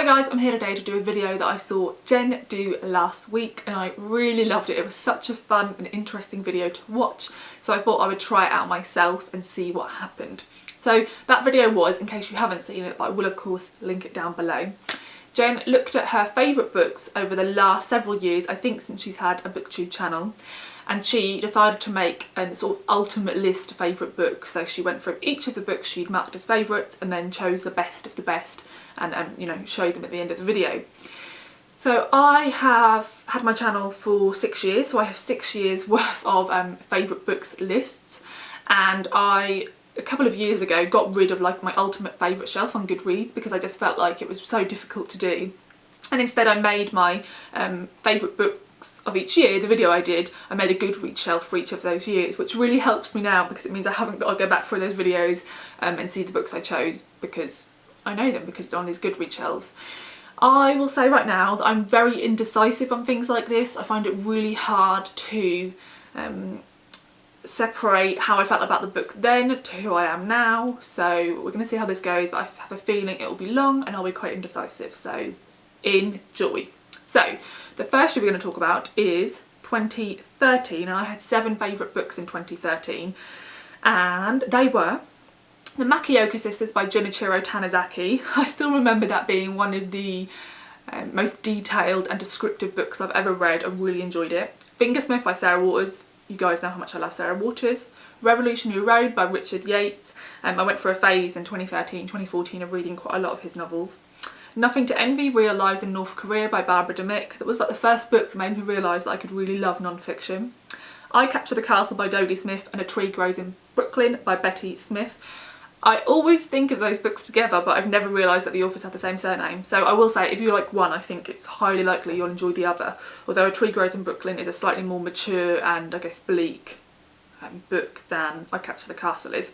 Hi guys, I'm here today to do a video that I saw Jen do last week and I really loved it. It was such a fun and interesting video to watch, so I thought I would try it out myself and see what happened. So that video was, in case you haven't seen it, but I will of course link it down below. Jen looked at her favourite books over the last several years, I think since she's had a Booktube channel, and she decided to make a sort of ultimate list of favourite books. So she went through each of the books she'd marked as favourites and then chose the best of the best and you know, showed them at the end of the video. So I have had my channel for 6 years, so I have 6 years worth of favourite books lists, and I a couple of years ago got rid of like my ultimate favourite shelf on Goodreads because I just felt like it was so difficult to do, and instead I made my favourite books of each year. The video I did, I made a Goodreads shelf for each of those years, which really helps me now because it means I haven't got to go back through those videos and see the books I chose because I know them because they're on these Goodreads shelves. I will say right now that I'm very indecisive on things like this. I find it really hard to separate how I felt about the book then to who I am now, so we're going to see how this goes, but I have a feeling it will be long and I'll be quite indecisive, so enjoy. So the first year we're going to talk about is 2013, and I had 7 favourite books in 2013, and they were The Makioka Sisters by Junichiro Tanizaki. I still remember that being one of the most detailed and descriptive books I've ever read. I really enjoyed it. Fingersmith by Sarah Waters. You guys know how much I love Sarah Waters. Revolutionary Road by Richard Yates. I went through a phase in 2013, 2014 of reading quite a lot of his novels. Nothing to Envy, Real Lives in North Korea by Barbara Demick. That was like the first book that made me realise that I could really love non-fiction. I Capture the Castle by Dodie Smith and A Tree Grows in Brooklyn by Betty Smith. I always think of those books together, but I've never realised that the authors have the same surname. So I will say, if you like one, I think it's highly likely you'll enjoy the other. Although A Tree Grows in Brooklyn is a slightly more mature and, I guess, bleak book than I Capture the Castle is.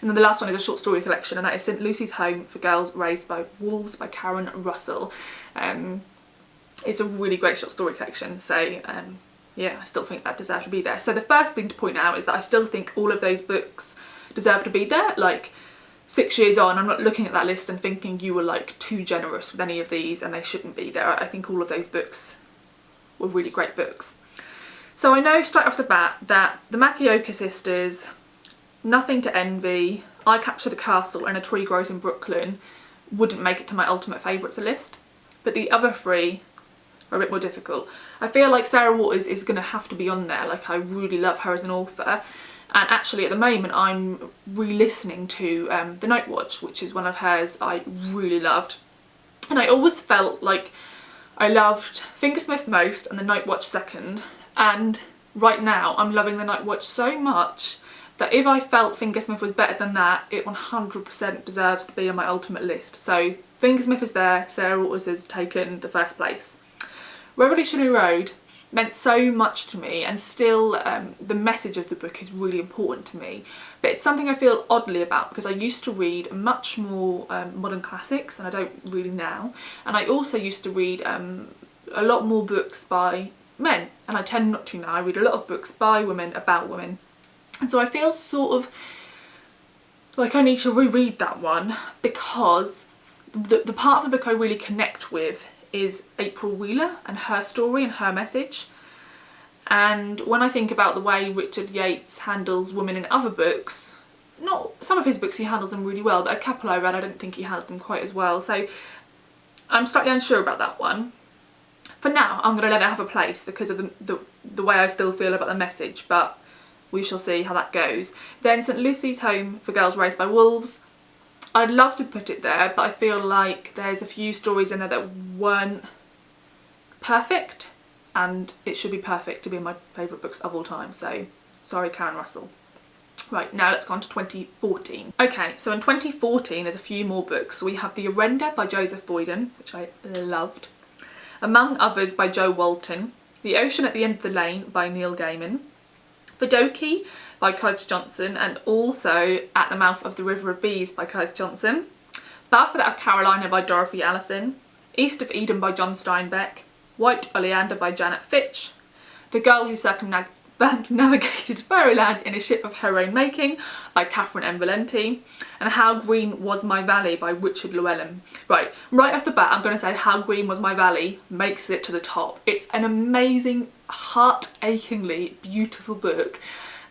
And then the last one is a short story collection, and that is St Lucy's Home for Girls Raised by Wolves by Karen Russell. It's a really great short story collection, so yeah, I still think that deserves to be there. So the first thing to point out is that I still think all of those books deserve to be there. Like, 6 years on, I'm not looking at that list and thinking you were like too generous with any of these and they shouldn't be there. I think all of those books were really great books. So I know straight off the bat that The Makioka Sisters, Nothing to Envy, I Capture the Castle and A Tree Grows in Brooklyn wouldn't make it to my ultimate favourites list, but the other 3 are a bit more difficult. I feel like Sarah Waters is going to have to be on there. Like, I really love her as an author. And actually at the moment I'm re-listening to The Night Watch, which is one of hers I really loved. And I always felt like I loved Fingersmith most and The Night Watch second. And right now I'm loving The Night Watch so much that if I felt Fingersmith was better than that, it 100% deserves to be on my ultimate list. So Fingersmith is there, Sarah Waters has taken the first place. Revolutionary Road meant so much to me, and still the message of the book is really important to me, but it's something I feel oddly about because I used to read much more modern classics and I don't really now, and I also used to read a lot more books by men, and I tend not to now. I read a lot of books by women about women, and so I feel sort of like I need to reread that one because the part of the book I really connect with is April Wheeler and her story and her message. And when I think about the way Richard Yates handles women in other books, not some of his books he handles them really well, but a couple I read I didn't think he handled them quite as well, so I'm slightly unsure about that one. For now I'm going to let it have a place because of the way I still feel about the message, but we shall see how that goes. Then St Lucy's Home for Girls Raised by Wolves. I'd love to put it there, but I feel like there's a few stories in there that weren't perfect, and it should be perfect to be in my favourite books of all time, so sorry Karen Russell. Right, now let's go on to 2014. Okay, so in 2014 there's a few more books. So we have The Arrender by Joseph Boyden, which I loved. Among Others by Jo Walton. The Ocean at the End of the Lane by Neil Gaiman. Vidoki by Courage Johnson, and also At the Mouth of the River of Bees by Courage Johnson. Bastard Out of Carolina by Dorothy Allison. East of Eden by John Steinbeck. White Oleander by Janet Fitch. The Girl Who circumnavigated fairyland in a ship of her own making by Catherine M. Valenti, and How Green Was My Valley by Richard Llewellyn. Right off the bat, I'm going to say How Green Was My Valley makes it to the top. It's an amazing, heart-achingly beautiful book,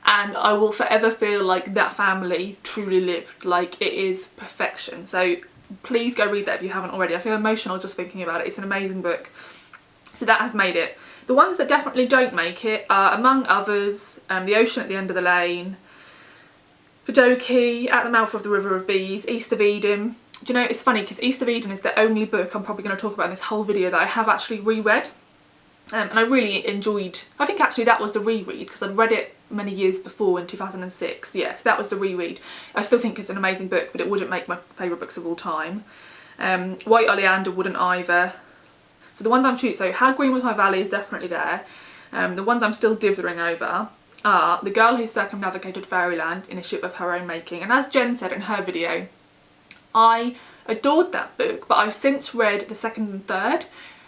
and I will forever feel like that family truly lived. Like, it is perfection. So please go read that if you haven't already. I feel emotional just thinking about it. It's an amazing book. So that has made it. The ones that definitely don't make it are, among others, The Ocean at the End of the Lane, Vidoki, At the Mouth of the River of Bees, East of Eden. Do you know, it's funny because East of Eden is the only book I'm probably going to talk about in this whole video that I have actually reread. And I really enjoyed, I think actually that was the reread because I'd read it many years before in 2006. Yes, that was the reread. I still think it's an amazing book, but it wouldn't make my favourite books of all time. White Oleander wouldn't either. So the ones I'm choosing, so How Green Was My Valley is definitely there. The ones I'm still dithering over are The Girl Who Circumnavigated Fairyland in a Ship of Her Own Making. And as Jen said in her video, I adored that book, but I've since read the second and third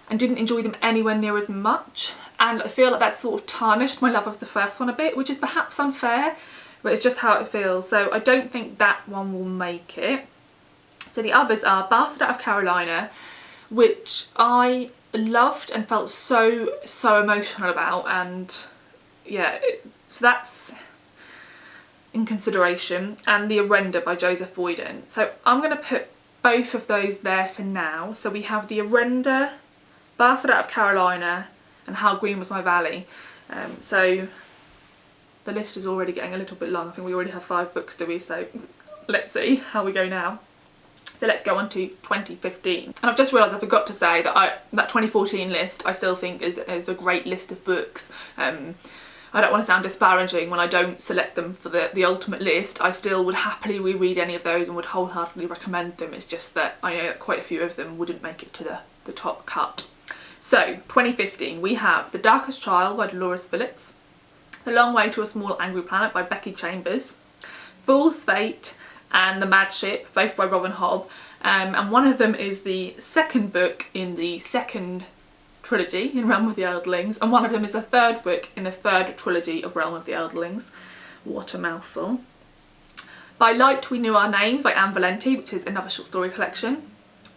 and didn't enjoy them anywhere near as much, and I feel like that sort of tarnished my love of the first one a bit, which is perhaps unfair, but it's just how it feels. So I don't think that one will make it. So the others are Bastard Out of Carolina, which I loved and felt so emotional about, and yeah, so that's in consideration, and The Arrender by Joseph Boyden. So I'm going to put both of those there for now. So we have The Arrender, Bastard Out of Carolina, and How Green Was My Valley. So the list is already getting a little bit long. I think we already have 5 books, do we? So let's see how we go now. So let's go on to 2015. And I've just realised I forgot to say that that 2014 list I still think is a great list of books. I don't want to sound disparaging when I don't select them for the ultimate list. I still would happily reread any of those and would wholeheartedly recommend them. It's just that I know that quite a few of them wouldn't make it to the top cut. So 2015 we have The Darkest Child by Dolores Phillips, The Long Way to a Small Angry Planet by Becky Chambers, Fool's Fate and The Mad Ship, both by Robin Hobb, and one of them is the second book in the second trilogy in Realm of the Eldlings, and one of them is the third book in the third trilogy of Realm of the Eldlings. What a mouthful. By Light We Knew Our Names by Anne Valenti, which is another short story collection.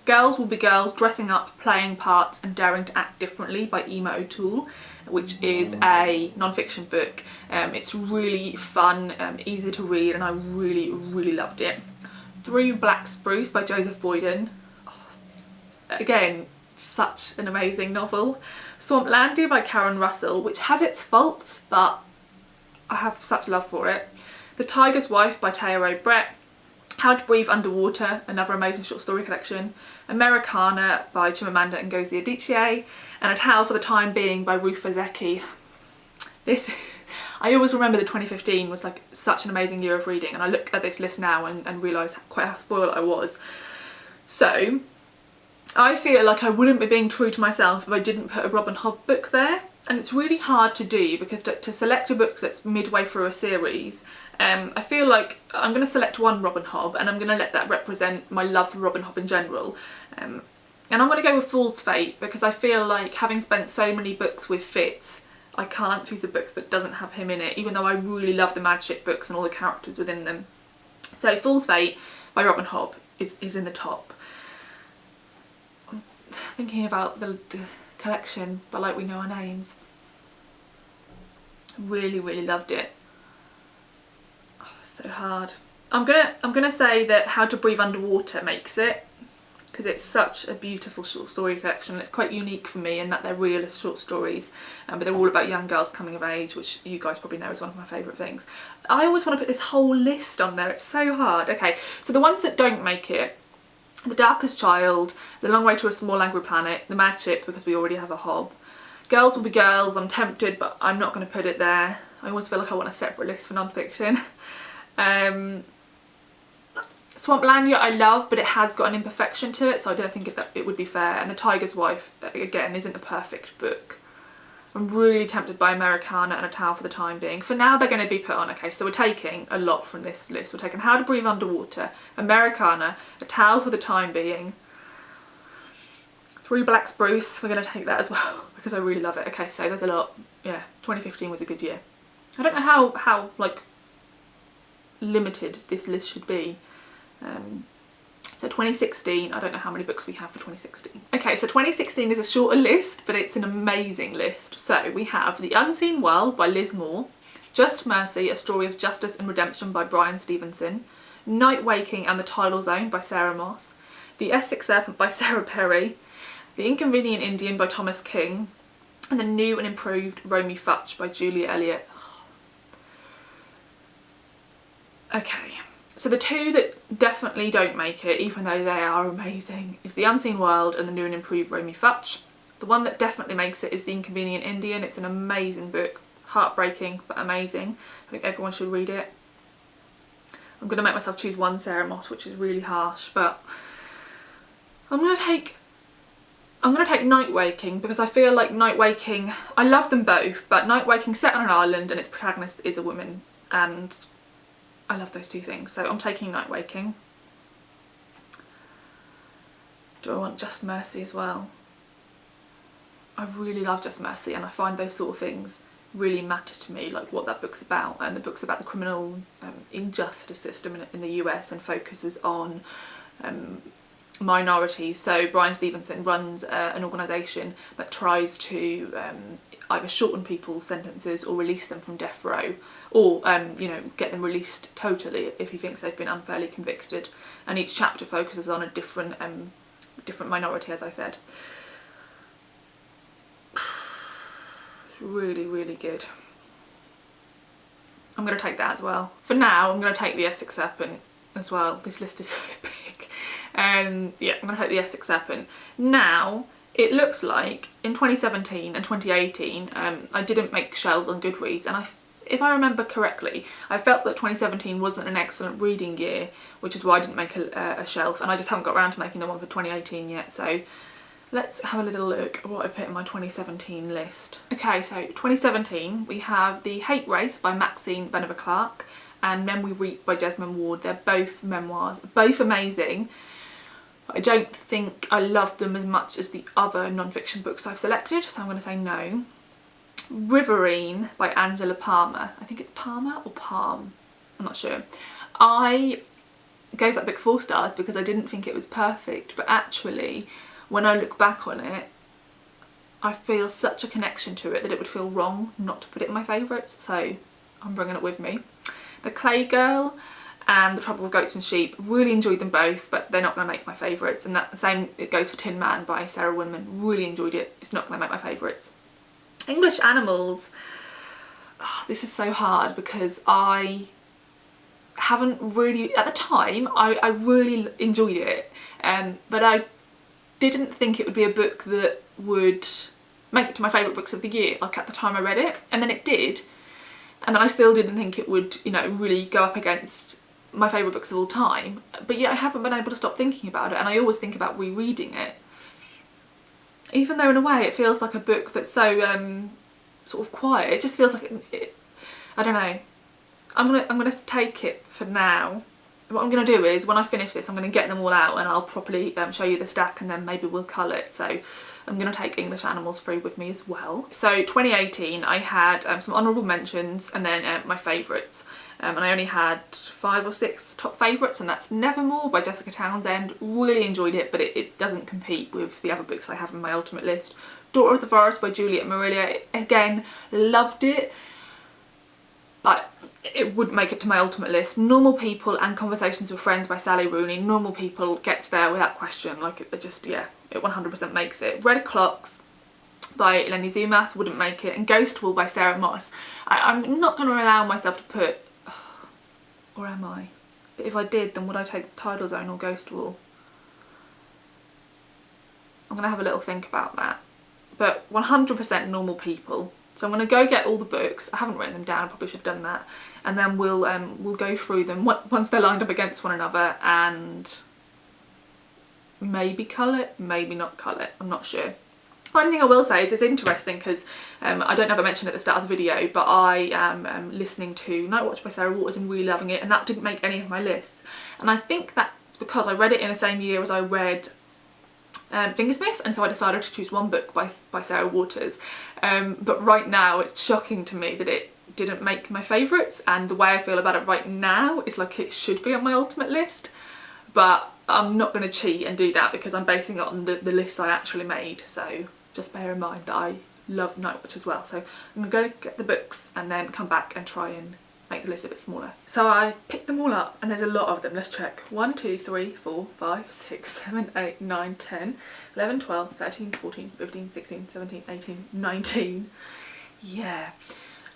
Girls Will Be Girls, Dressing Up, Playing Parts and Daring to Act Differently by Emma O'Toole, which is a non-fiction book. It's really fun, easy to read, and I really loved it. Through Black Spruce by Joseph Boyden. Oh, again, such an amazing novel. Swamplandia by Karen Russell, which has its faults, but I have such love for it. The Tiger's Wife by Taya Brett. How to Breathe Underwater, another amazing short story collection. Americana by Chimamanda Ngozi Adichie, and A Tale for the Time Being by Ruth Ozeki. This, I always remember that 2015 was like such an amazing year of reading, and I look at this list now and realise quite how spoiled I was. So I feel like I wouldn't be being true to myself if I didn't put a Robin Hobb book there, and it's really hard to do because to select a book that's midway through a series, I feel like I'm going to select one Robin Hobb and I'm going to let that represent my love for Robin Hobb in general. And I'm going to go with Fool's Fate because I feel like, having spent so many books with Fitz, I can't choose a book that doesn't have him in it, even though I really love the Mad Ship books and all the characters within them. So Fool's Fate by Robin Hobb is in the top. I'm thinking about the collection, By Light We Know Our Names. Really loved it. Oh, so hard. I'm gonna say that How to Breathe Underwater makes it, because it's such a beautiful short story collection. It's quite unique for me in that they're realist short stories, but they're all about young girls coming of age, which you guys probably know is one of my favourite things. I always want to put this whole list on there, it's so hard. Okay, so the ones that don't make it: The Darkest Child, The Long Way to a Small Angry Planet, The Mad Ship, because we already have a Hobb. Girls Will Be Girls, I'm tempted, but I'm not going to put it there. I always feel like I want a separate list for non-fiction. Swamplandia I love, but it has got an imperfection to it, so I don't think it would be fair. And The Tiger's Wife, again, isn't a perfect book. I'm really tempted by Americana and A Tale for the Time Being. For now, they're going to be put on. Okay, so we're taking a lot from this list. We're taking How to Breathe Underwater, Americana, A Tale for the Time Being. Through Black Spruce, we're going to take that as well, because I really love it. Okay, so there's a lot. Yeah, 2015 was a good year. I don't know how like limited this list should be. So 2016, I don't know how many books we have for 2016. Okay, so 2016 is a shorter list, but it's an amazing list. So we have The Unseen World by Liz Moore, Just Mercy, A Story of Justice and Redemption by Brian Stevenson, Night Waking and the Tidal Zone by Sarah Moss, The Essex Serpent by Sarah Perry, The Inconvenient Indian by Thomas King, and The New and Improved Romy Futch by Julia Elliott. Okay, so the two that definitely don't make it, even though they are amazing, is The Unseen World and The New and Improved Romy Futch. The one that definitely makes it is The Inconvenient Indian. It's an amazing book, heartbreaking but amazing. I think everyone should read it. I'm going to make myself choose one Sarah Moss, which is really harsh, but I'm going to take Night Waking, because I feel like Night Waking, I love them both, but Night Waking set on an island and its protagonist is a woman, and I love those two things, so I'm taking Night Waking. Do I want Just Mercy as well? I really love Just Mercy, and I find those sort of things really matter to me, like what that book's about. And the book's about the criminal injustice system in the US and focuses on minorities. So Brian Stevenson runs an organisation that tries to either shorten people's sentences or release them from death row, or you know, get them released totally if he thinks they've been unfairly convicted. And each chapter focuses on a different minority, as I said. It's really, really good. I'm going to take that as well. For now, I'm going to take The Essex Serpent as well. This list is so big. Yeah, I'm going to take The Essex Serpent. Now, it looks like in 2017 and 2018, I didn't make shelves on Goodreads, and if I remember correctly, I felt that 2017 wasn't an excellent reading year, which is why I didn't make a shelf, and I just haven't got around to making the one for 2018 yet. So let's have a little look at what I put in my 2017 list. Okay, so 2017 we have The Hate Race by Maxine Benova Clark and Men We Reap by Jesmond Ward. They're both memoirs, both amazing. I don't think I love them as much as the other non-fiction books I've selected, so I'm going to say no. Riverine by Angela Palmer. I think it's Palmer or Palm, I'm not sure. I gave that book 4 stars because I didn't think it was perfect, but actually when I look back on it, I feel such a connection to it that it would feel wrong not to put it in my favourites, so I'm bringing it with me. The Clay Girl and The Trouble with Goats and Sheep, really enjoyed them both, but they're not going to make my favourites. And that the same, it goes for Tin Man by Sarah Winman. Really enjoyed it. It's not going to make my favourites. English Animals. Oh, this is so hard because I haven't really, at the time, I really enjoyed it, but I didn't think it would be a book that would make it to my favourite books of the year, like at the time I read it, and then it did, and then I still didn't think it would, you know, really go up against my favourite books of all time, but yet I haven't been able to stop thinking about it, and I always think about rereading it, even though in a way it feels like a book that's so sort of quiet. It just feels like I don't know. I'm gonna take it for now. What I'm going to do is when I finish this, I'm going to get them all out and I'll properly show you the stack, and then maybe we'll cull it. So I'm going to take English Animals through with me as well. So 2018 I had some honourable mentions and then my favourites. And I only had 5 or 6 top favourites, and that's Nevermore by Jessica Townsend. Really enjoyed it, but it doesn't compete with the other books I have in my ultimate list. Daughter of the Forest by Juliet Marillier. Again, loved it. Like, it wouldn't make it to my ultimate list. Normal People and Conversations with Friends by Sally Rooney. Normal People gets there without question. Like, it just, yeah, it 100% makes it. Red Clocks by Lenny Zumas wouldn't make it. And Ghost Wall by Sarah Moss. I'm not going to allow myself to put, or am I? But if I did, then would I take Tidal Zone or Ghost Wall? I'm going to have a little think about that. But 100% Normal People. So I'm going to go get all the books. I haven't written them down, I probably should have done that. And then we'll go through them once they're lined up against one another, and maybe cull it, maybe not cull it, I'm not sure. One thing I will say is it's interesting because I don't know if I mentioned at the start of the video, but I am listening to Night Watch by Sarah Waters and really loving it, and that didn't make any of my lists. And I think that's because I read it in the same year as I read Fingersmith, and so I decided to choose one book by Sarah Waters. But right now it's shocking to me that it didn't make my favourites, and the way I feel about it right now is like it should be on my ultimate list, but I'm not going to cheat and do that because I'm basing it on the list I actually made. So just bear in mind that I love Night Watch as well. So I'm going to go get the books and then come back and try and make the list a bit smaller. So I picked them all up and there's a lot of them. Let's check. 1, 2, 3, 4, 5, 6, 7, 8, 9, 10, 11, 12, 13, 14, 15, 16, 17, 18, 19. Yeah.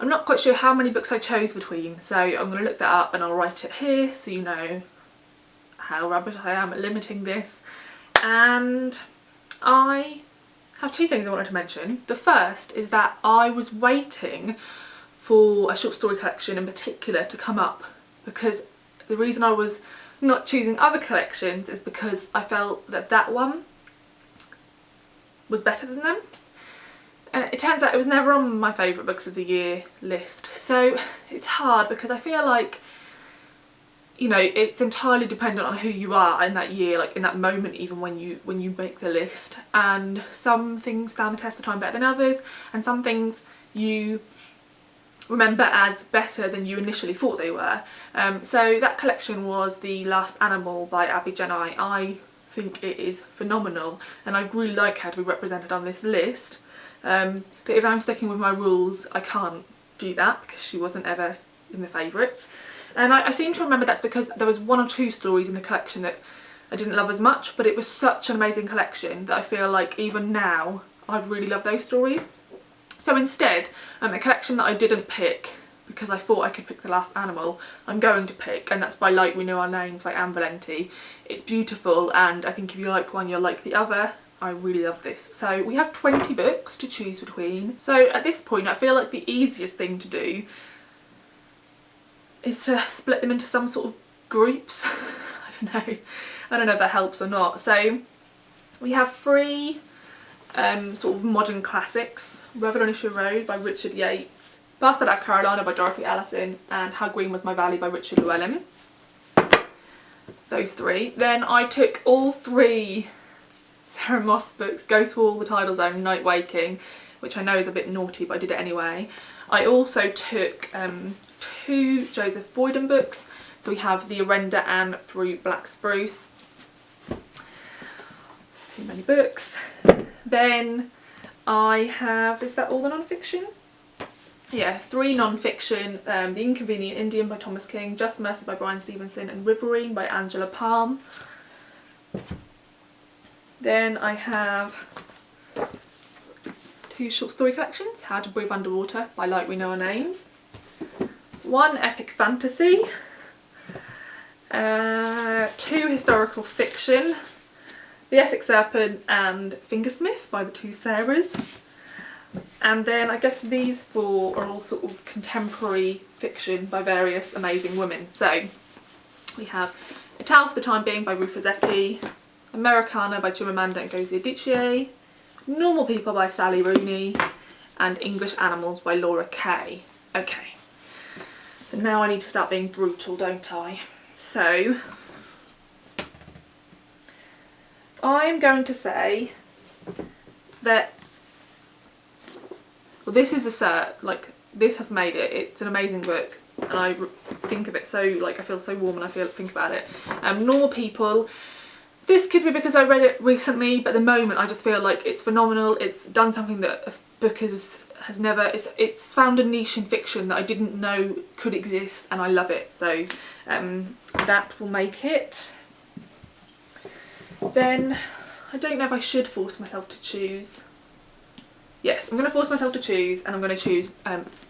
I'm not quite sure how many books I chose between, so I'm going to look that up and I'll write it here so you know how rubbish I am at limiting this. And I have two things I wanted to mention. The first is that I was waiting for a short story collection in particular to come up, because the reason I was not choosing other collections is because I felt that that one was better than them. And it turns out it was never on my favourite books of the year list. So it's hard because I feel like, you know, it's entirely dependent on who you are in that year, like in that moment, even when you make the list. And some things stand the test of time better than others, and some things you remember as better than you initially thought they were. So that collection was The Last Animal by Abby Jenai. I think it is phenomenal and I really like her to be represented on this list. But if I'm sticking with my rules, I can't do that because she wasn't ever in the favourites. And I seem to remember that's because there was 1 or 2 stories in the collection that I didn't love as much, but it was such an amazing collection that I feel like even now I really love those stories. So instead, a collection that I didn't pick because I thought I could pick The Last Animal, I'm going to pick, and that's by Like We Know Our Names by Anne Valenti. It's beautiful, and I think if you like one, you'll like the other. I really love this. So we have 20 books to choose between. So at this point, I feel like the easiest thing to do is to split them into some sort of groups. I don't know if that helps or not. So we have 3 sort of modern classics: Revolutionary Road by Richard Yates, Bastard at Carolina by Dorothy Allison, and How Green Was My Valley by Richard Llewellyn. Those 3. Then I took all 3 Sarah Moss books: Ghost Wall, The Tidal Zone, Night Waking, which I know is a bit naughty, but I did it anyway. I also took 2 Joseph Boyden books. So we have The Arenda and Through Black Spruce. Too many books. Then I have, is that all the non-fiction? Yeah, 3 non-fiction: The Inconvenient Indian by Thomas King, Just Mercy by Brian Stevenson, and Riverine by Angela Palm. Then I have 2 short story collections: How to Breathe Underwater by Like We Know Our Names, 1 epic fantasy, 2 historical fiction, The Essex Serpent and Fingersmith by the 2 Sarahs. And then I guess these 4 are all sort of contemporary fiction by various amazing women. So we have A Town for the Time Being by Ruth Ozeki, Americana by Chimamanda Ngozi Adichie, Normal People by Sally Rooney, and English Animals by Laura Kay. Okay, so now I need to start being brutal, don't I? So I'm going to say that, well, this is a cert, like this has made it. It's an amazing book and I think of it so, like I feel so warm when I think about it. Normal People, this could be because I read it recently, but at the moment I just feel like it's phenomenal. It's done something that a book has never, it's found a niche in fiction that I didn't know could exist, and I love it. So that will make it. Then I don't know if I should force myself to choose. Yes, I'm going to force myself to choose, and I'm going to choose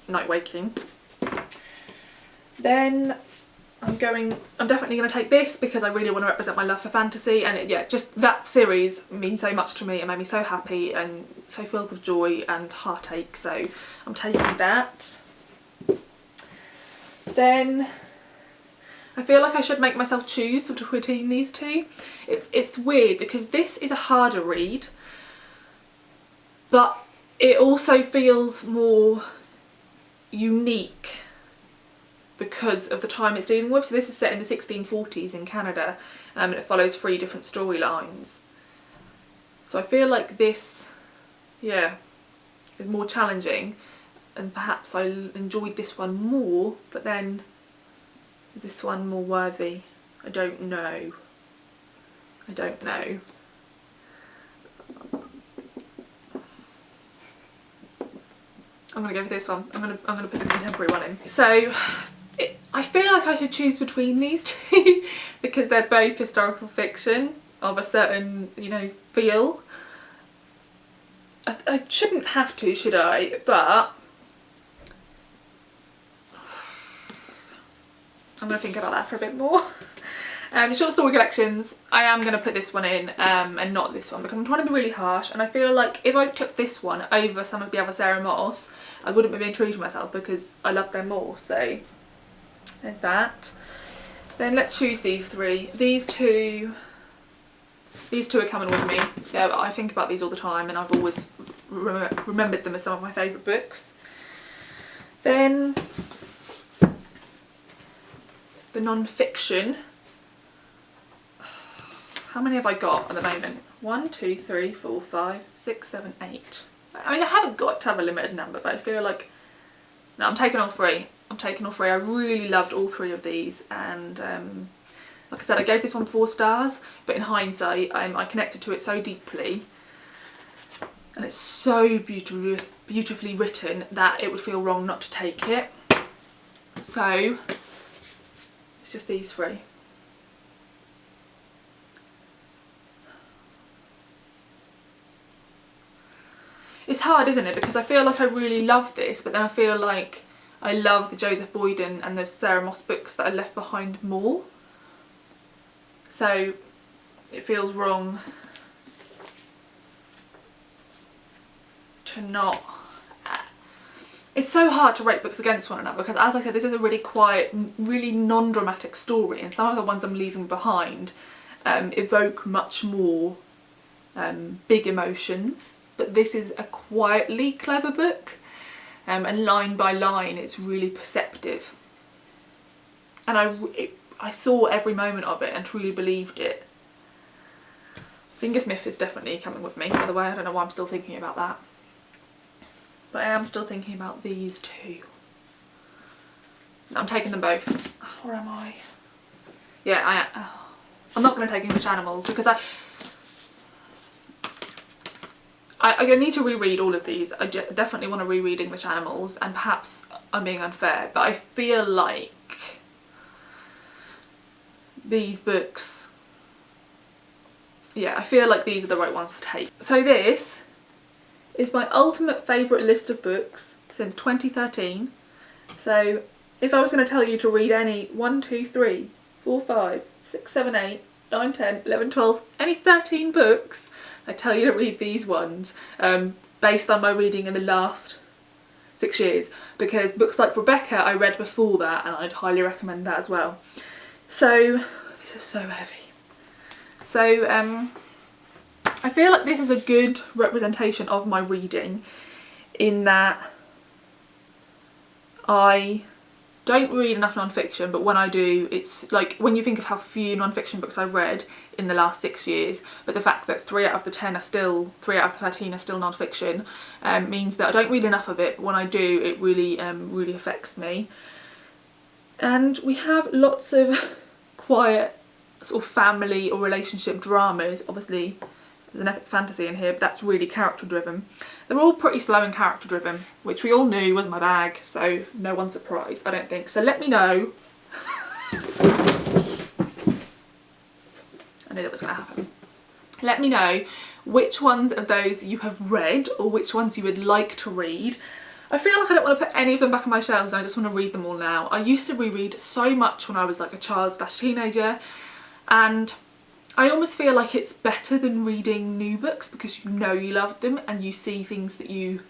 Night Waking. Then I'm definitely going to take this because I really want to represent my love for fantasy, and yeah, just that series means so much to me. It made me so happy and so filled with joy and heartache, so I'm taking that. Then I feel like I should make myself choose sort of between these 2. It's weird because this is a harder read, but it also feels more unique because of the time it's dealing with. So this is set in the 1640s in Canada, and it follows 3 different storylines. So I feel like this, yeah, is more challenging. and perhaps I enjoyed this one more, but then is this one more worthy? I don't know. I don't know. I'm gonna go for this one. I'm gonna put the contemporary one in. So I feel like I should choose between these two because they're both historical fiction of a certain, you know, feel. I shouldn't have to, should I? But I'm gonna think about that for a bit more. Short story collections, I am going to put this one in and not this one because I'm trying to be really harsh, and I feel like if I took this one over some of the other Sarah Moss, I wouldn't be being true to myself because I love them more. So there's that. Then let's choose these three. These two are coming with me. Yeah, I think about these all the time and I've always remembered them as some of my favourite books. Then the non-fiction. How many have I got at the moment? 1, 2, 3, 4, 5, 6, 7, 8. I mean, I haven't got to have a limited number, but I feel like, no, I'm taking all three. I'm taking all three. I really loved all three of these, and like I said, I gave this one 4 stars, but in hindsight, I connected to it so deeply, and it's so beautifully written that it would feel wrong not to take it. So it's just these three. It's hard, isn't it? Because I feel like I really love this, but then I feel like I love the Joseph Boyden and the Sarah Moss books that I left behind more. So it feels wrong to not... It's so hard to rate books against one another because, as I said, this is a really quiet, really non-dramatic story, and some of the ones I'm leaving behind evoke much more big emotions. But this is a quietly clever book, and line by line it's really perceptive, and I saw every moment of it and truly believed it. Fingersmith is definitely coming with me, by the way. I don't know why I'm still thinking about that, but I am still thinking about these two. I'm taking them both. Or am I? Yeah, I'm not going to take English Animals because I need to reread all of these. I definitely want to reread English Animals, and perhaps I'm being unfair, but I feel like these books, yeah, I feel like these are the right ones to take. So this is my ultimate favourite list of books since 2013. So if I was going to tell you to read any 1, 2, 3, 4, 5, 6, 7, 8, 9, 10, 11, 12, any 13 books, I tell you to read these ones based on my reading in the last 6 years, because books like Rebecca I read before that, and I'd highly recommend that as well. So this is so heavy. So I feel like this is a good representation of my reading in that I don't read enough non-fiction, but when I do, it's like when you think of how few non-fiction books I've read in the last 6 years, but the fact that 3 out of the 10 are still, 3 out of the 13 are still non-fiction, means that I don't read enough of it, but when I do, it really really affects me. And we have lots of quiet sort of family or relationship dramas. Obviously there's an epic fantasy in here, but that's really character driven. They're all pretty slow and character driven, which we all knew was my bag, so no one's surprised, I don't think. So let me know. I knew that was going to happen. Let me know which ones of those you have read or which ones you would like to read. I feel like I don't want to put any of them back on my shelves, I just want to read them all now. I used to reread so much when I was like a child/teenager, and I almost feel like it's better than reading new books because you know you love them and you see things that you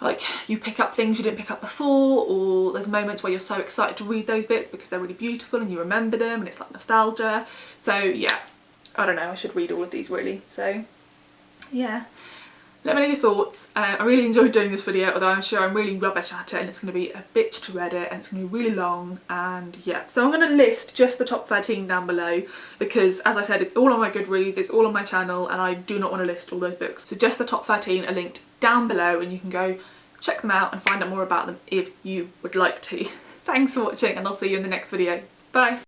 like, you pick up things you didn't pick up before, or there's moments where you're so excited to read those bits because they're really beautiful and you remember them and it's like nostalgia. So yeah, I don't know, I should read all of these really. So yeah, let me know your thoughts. I really enjoyed doing this video, although I'm sure I'm really rubbish at it and it's going to be a bitch to edit and it's going to be really long, and yeah. So I'm going to list just the top 13 down below because, as I said, it's all on my Goodreads, it's all on my channel, and I do not want to list all those books. So just the top 13 are linked down below and you can go check them out and find out more about them if you would like to. Thanks for watching, and I'll see you in the next video. Bye!